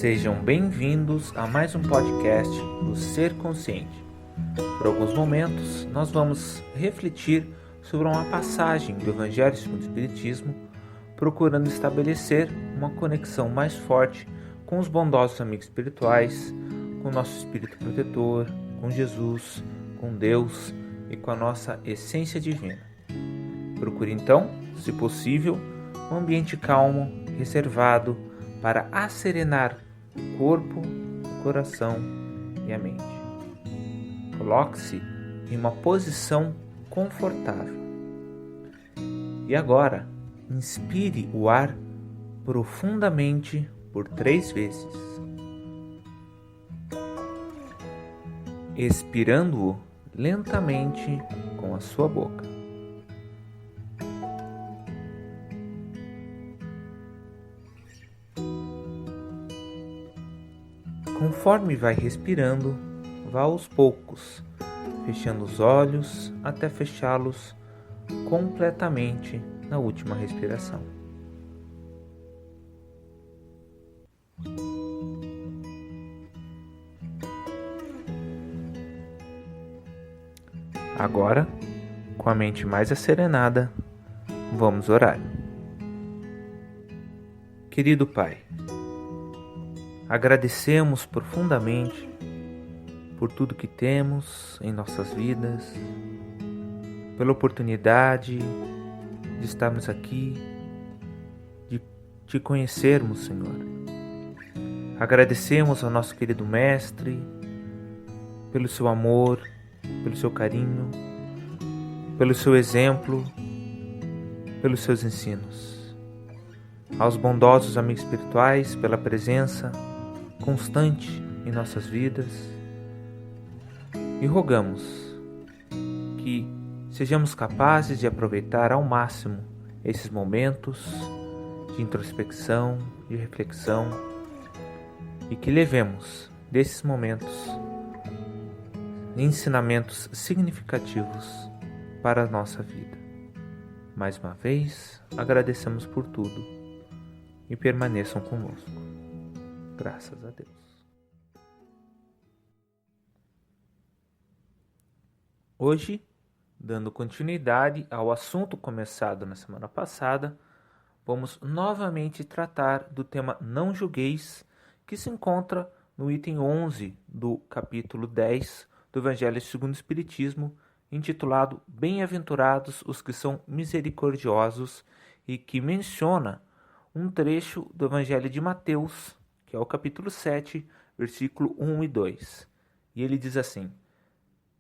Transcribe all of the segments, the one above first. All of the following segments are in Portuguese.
Sejam bem-vindos a mais um podcast do Ser Consciente. Por alguns momentos, nós vamos refletir sobre uma passagem do Evangelho segundo o Espiritismo, procurando estabelecer uma conexão mais forte com os bondosos amigos espirituais, com o nosso espírito protetor, com Jesus, com Deus e com a nossa essência divina. Procure então, se possível, um ambiente calmo, reservado, para asserenar o corpo, o coração e a mente. Coloque-se em uma posição confortável. E agora, inspire o ar profundamente por 3 vezes. Expirando-o lentamente com a sua boca. Conforme vai respirando, vá aos poucos, fechando os olhos até fechá-los completamente na última respiração. Agora, com a mente mais asserenada, vamos orar. Querido Pai, agradecemos profundamente por tudo que temos em nossas vidas, pela oportunidade de estarmos aqui, de Te conhecermos, Senhor. Agradecemos ao nosso querido Mestre pelo seu amor, pelo seu carinho, pelo seu exemplo, pelos seus ensinos. Aos bondosos amigos espirituais pela presença constante em nossas vidas, e rogamos que sejamos capazes de aproveitar ao máximo esses momentos de introspecção, de reflexão, e que levemos desses momentos ensinamentos significativos para a nossa vida. Mais uma vez, agradecemos por tudo e permaneçam conosco. Graças a Deus. Hoje, dando continuidade ao assunto começado na semana passada, vamos novamente tratar do tema Não Julgueis, que se encontra no item 11 do capítulo 10 do Evangelho segundo o Espiritismo, intitulado Bem-aventurados os que são misericordiosos, e que menciona um trecho do Evangelho de Mateus, que é o capítulo 7, versículo 1 e 2. E ele diz assim: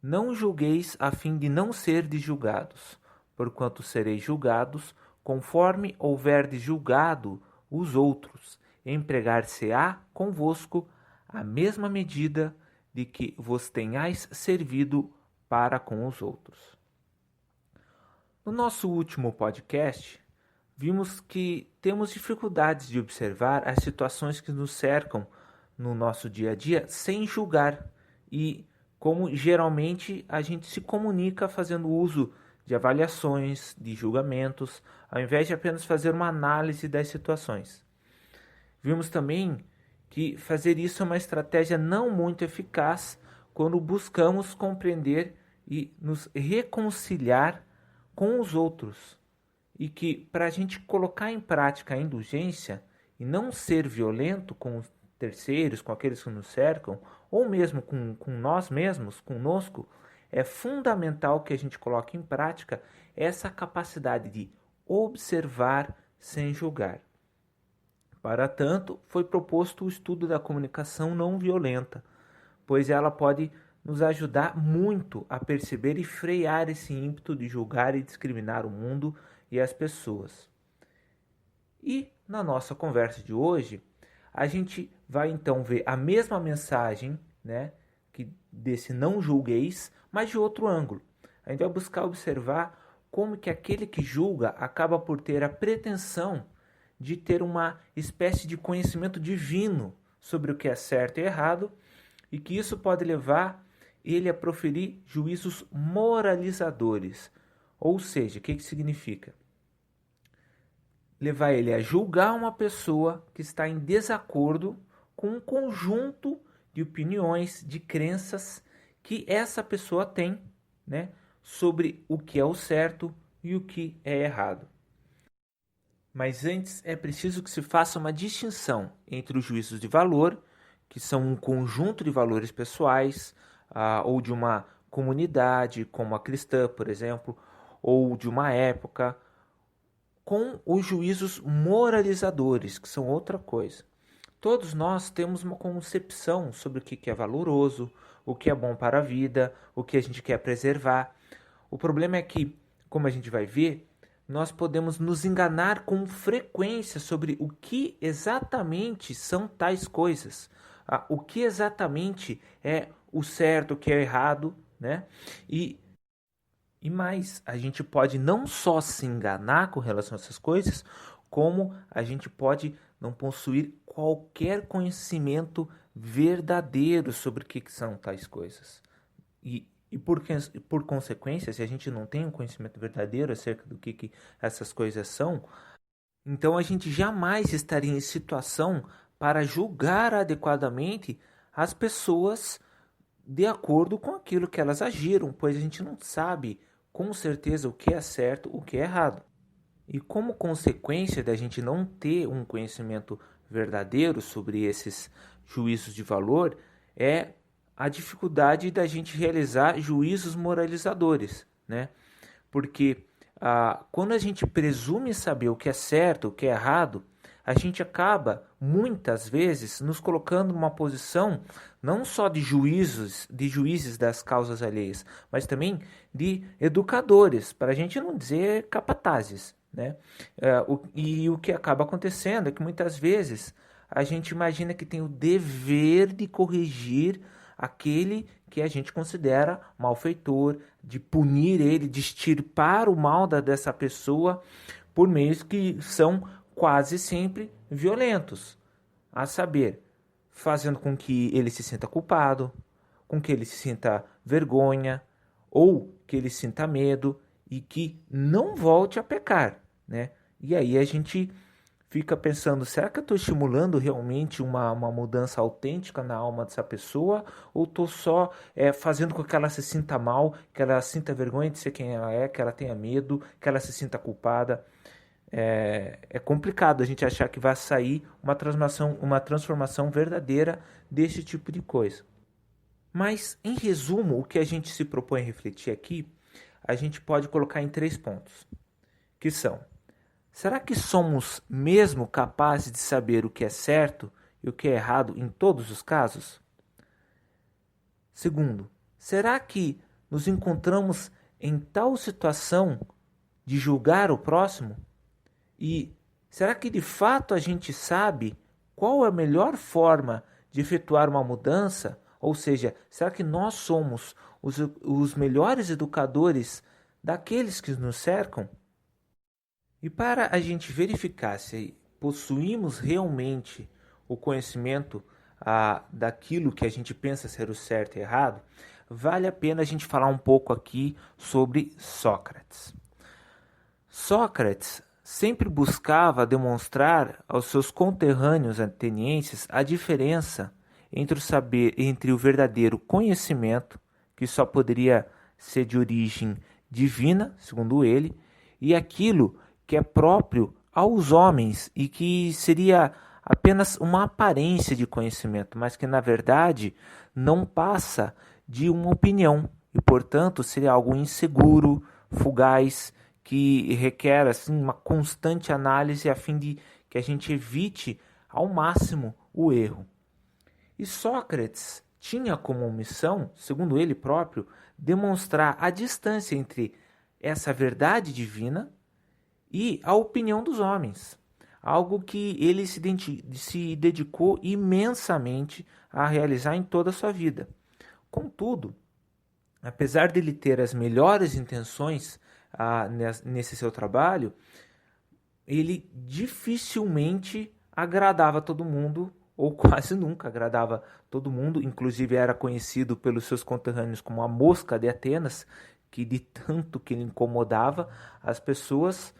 Não julgueis a fim de não serdes julgados, porquanto sereis julgados conforme houverdes julgado os outros, empregar-se-á convosco a mesma medida de que vos tenhais servido para com os outros. No nosso último podcast, vimos que temos dificuldades de observar as situações que nos cercam no nosso dia a dia sem julgar, e como geralmente a gente se comunica fazendo uso de avaliações, de julgamentos, ao invés de apenas fazer uma análise das situações. Vimos também que fazer isso é uma estratégia não muito eficaz quando buscamos compreender e nos reconciliar com os outros, e que para a gente colocar em prática a indulgência e não ser violento com os terceiros, com aqueles que nos cercam, ou mesmo com nós mesmos, conosco, é fundamental que a gente coloque em prática essa capacidade de observar sem julgar. Para tanto, foi proposto o estudo da comunicação não violenta, pois ela pode nos ajudar muito a perceber e frear esse ímpeto de julgar e discriminar o mundo e as pessoas. E na nossa conversa de hoje, a gente vai então ver a mesma mensagem, que desse não julgueis, mas de outro ângulo. A gente vai buscar observar como que aquele que julga acaba por ter a pretensão de ter uma espécie de conhecimento divino sobre o que é certo e errado, e que isso pode levar ele a proferir juízos moralizadores. Ou seja, o que significa? Levar ele a julgar uma pessoa que está em desacordo com um conjunto de opiniões, de crenças que essa pessoa tem, né, sobre o que é o certo e o que é errado. Mas antes é preciso que se faça uma distinção entre os juízos de valor, que são um conjunto de valores pessoais, ou de uma comunidade, como a cristã, por exemplo, ou de uma época, com os juízos moralizadores, que são outra coisa. Todos nós temos uma concepção sobre o que é valoroso, o que é bom para a vida, o que a gente quer preservar. O problema é que, como a gente vai ver, nós podemos nos enganar com frequência sobre o que exatamente são tais coisas, o que exatamente é o certo, o que é errado, né? E mais, a gente pode não só se enganar com relação a essas coisas, como a gente pode não possuir qualquer conhecimento verdadeiro sobre o que são tais coisas. E por consequência, se a gente não tem um conhecimento verdadeiro acerca do que essas coisas são, então a gente jamais estaria em situação para julgar adequadamente as pessoas de acordo com aquilo que elas agiram, pois a gente não sabe com certeza o que é certo, o que é errado. E como consequência da gente não ter um conhecimento verdadeiro sobre esses juízos de valor, é a dificuldade da gente realizar juízos moralizadores, né? Porque quando a gente presume saber o que é certo, o que é errado, a gente acaba, muitas vezes, nos colocando numa posição não só de juízes das causas alheias, mas também de educadores, para a gente não dizer capatazes, né? E o que acaba acontecendo é que muitas vezes a gente imagina que tem o dever de corrigir aquele que a gente considera malfeitor, de punir ele, de extirpar o mal dessa pessoa por meios que são quase sempre violentos, a saber, fazendo com que ele se sinta culpado, com que ele se sinta vergonha, ou que ele sinta medo e que não volte a pecar, né? E aí a gente fica pensando, será que eu estou estimulando realmente uma mudança autêntica na alma dessa pessoa? Ou estou só fazendo com que ela se sinta mal, que ela sinta vergonha de ser quem ela é, que ela tenha medo, que ela se sinta culpada? É complicado a gente achar que vai sair uma transformação verdadeira desse tipo de coisa. Mas, em resumo, o que a gente se propõe a refletir aqui, a gente pode colocar em 3 pontos, que são: será que somos mesmo capazes de saber o que é certo e o que é errado em todos os casos? Segundo, será que nos encontramos em tal situação de julgar o próximo? E será que de fato a gente sabe qual é a melhor forma de efetuar uma mudança? Ou seja, será que nós somos os melhores educadores daqueles que nos cercam? E para a gente verificar se possuímos realmente o conhecimento daquilo que a gente pensa ser o certo e errado, vale a pena a gente falar um pouco aqui sobre Sócrates. Sócrates sempre buscava demonstrar aos seus conterrâneos atenienses a diferença entre o verdadeiro conhecimento, que só poderia ser de origem divina, segundo ele, e aquilo que é próprio aos homens e que seria apenas uma aparência de conhecimento, mas que na verdade não passa de uma opinião e, portanto, seria algo inseguro, fugaz, que requer assim uma constante análise a fim de que a gente evite ao máximo o erro. E Sócrates tinha como missão, segundo ele próprio, demonstrar a distância entre essa verdade divina e a opinião dos homens, algo que ele se dedicou imensamente a realizar em toda a sua vida. Contudo, apesar de ele ter as melhores intenções nesse seu trabalho, ele dificilmente agradava todo mundo, ou quase nunca agradava todo mundo, inclusive era conhecido pelos seus conterrâneos como a mosca de Atenas, que de tanto que ele incomodava as pessoas,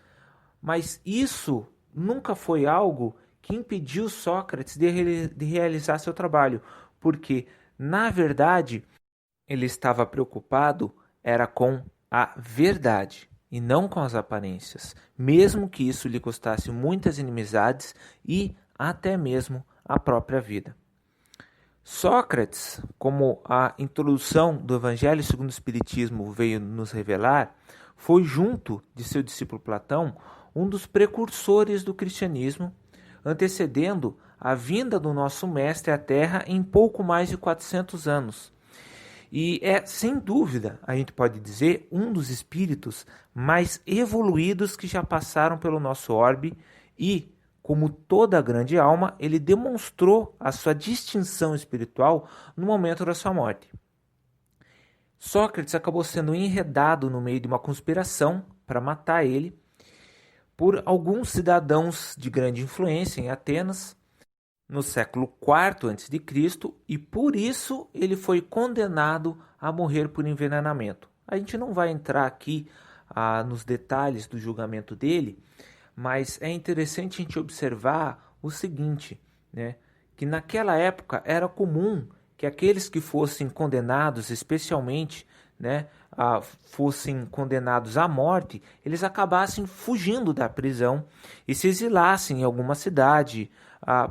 mas isso nunca foi algo que impediu Sócrates de realizar seu trabalho, porque, na verdade, ele estava preocupado era com a verdade e não com as aparências, mesmo que isso lhe custasse muitas inimizades e até mesmo a própria vida. Sócrates, como a introdução do Evangelho segundo o Espiritismo veio nos revelar, foi, junto de seu discípulo Platão, um dos precursores do cristianismo, antecedendo a vinda do nosso mestre à Terra em pouco mais de 400 anos. E é, sem dúvida, a gente pode dizer, um dos espíritos mais evoluídos que já passaram pelo nosso orbe e, como toda grande alma, ele demonstrou a sua distinção espiritual no momento da sua morte. Sócrates acabou sendo enredado no meio de uma conspiração para matar ele por alguns cidadãos de grande influência em Atenas, no século IV a.C., e por isso ele foi condenado a morrer por envenenamento. A gente não vai entrar aqui nos detalhes do julgamento dele, mas é interessante a gente observar o seguinte, né? Que naquela época era comum que aqueles que fossem condenados, especialmente, né, fossem condenados à morte, eles acabassem fugindo da prisão e se exilassem em alguma cidade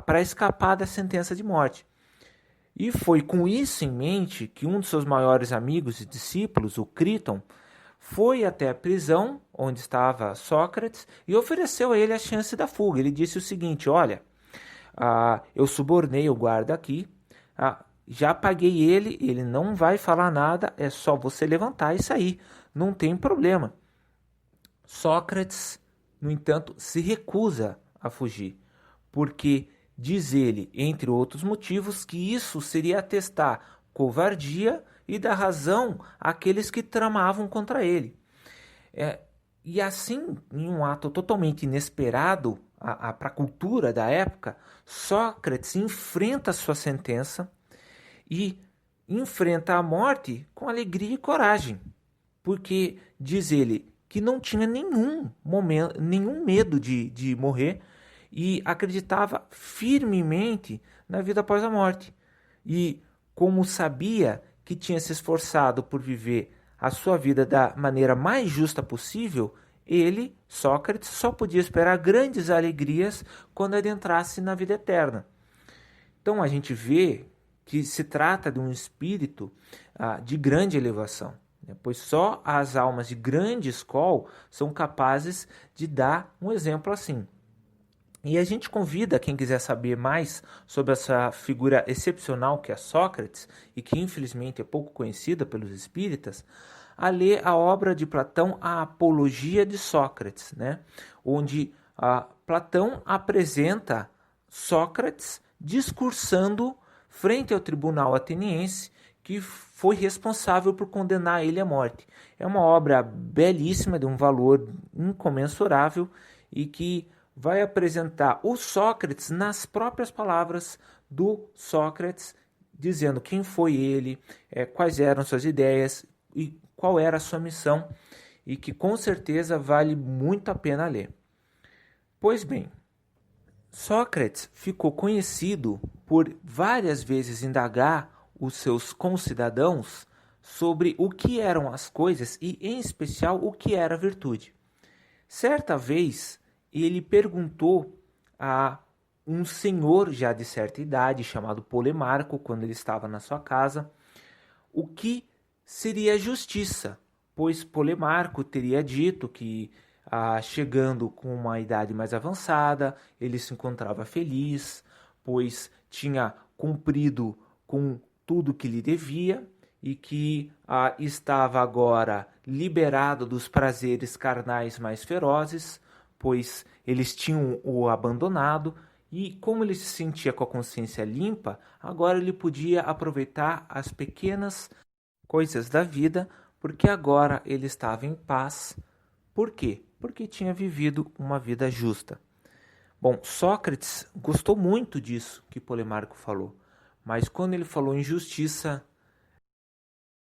para escapar da sentença de morte. E foi com isso em mente que um de seus maiores amigos e discípulos, o Críton, foi até a prisão onde estava Sócrates e ofereceu a ele a chance da fuga. Ele disse o seguinte: olha, eu subornei o guarda aqui, já paguei ele não vai falar nada, é só você levantar e sair, não tem problema. Sócrates, no entanto, se recusa a fugir, porque diz ele, entre outros motivos, que isso seria atestar covardia e dar razão àqueles que tramavam contra ele. E assim, em um ato totalmente inesperado para a cultura da época, Sócrates enfrenta sua sentença e enfrenta a morte com alegria e coragem, porque diz ele que não tinha nenhum medo de morrer e acreditava firmemente na vida após a morte. E como sabia que tinha se esforçado por viver a sua vida da maneira mais justa possível, ele, Sócrates, só podia esperar grandes alegrias quando adentrasse na vida eterna. Então a gente vê que se trata de um espírito de grande elevação, né? Pois só as almas de grande escola são capazes de dar um exemplo assim. E a gente convida quem quiser saber mais sobre essa figura excepcional que é Sócrates e que infelizmente é pouco conhecida pelos espíritas, a ler a obra de Platão, a Apologia de Sócrates, né? Onde Platão apresenta Sócrates discursando frente ao tribunal ateniense que foi responsável por condenar ele à morte. É uma obra belíssima, de um valor incomensurável e que vai apresentar o Sócrates nas próprias palavras do Sócrates, dizendo quem foi ele, quais eram suas ideias e qual era a sua missão, e que com certeza vale muito a pena ler. Pois bem, Sócrates ficou conhecido por várias vezes indagar os seus concidadãos sobre o que eram as coisas e, em especial, o que era a virtude. Certa vez, ele perguntou a um senhor já de certa idade, chamado Polemarco, quando ele estava na sua casa, o que seria justiça, pois Polemarco teria dito que, chegando com uma idade mais avançada, ele se encontrava feliz, pois tinha cumprido com tudo que lhe devia e que estava agora liberado dos prazeres carnais mais ferozes, pois eles tinham o abandonado, e como ele se sentia com a consciência limpa, agora ele podia aproveitar as pequenas coisas da vida, porque agora ele estava em paz. Por quê? Porque tinha vivido uma vida justa. Bom, Sócrates gostou muito disso que Polemarco falou, mas quando ele falou em justiça,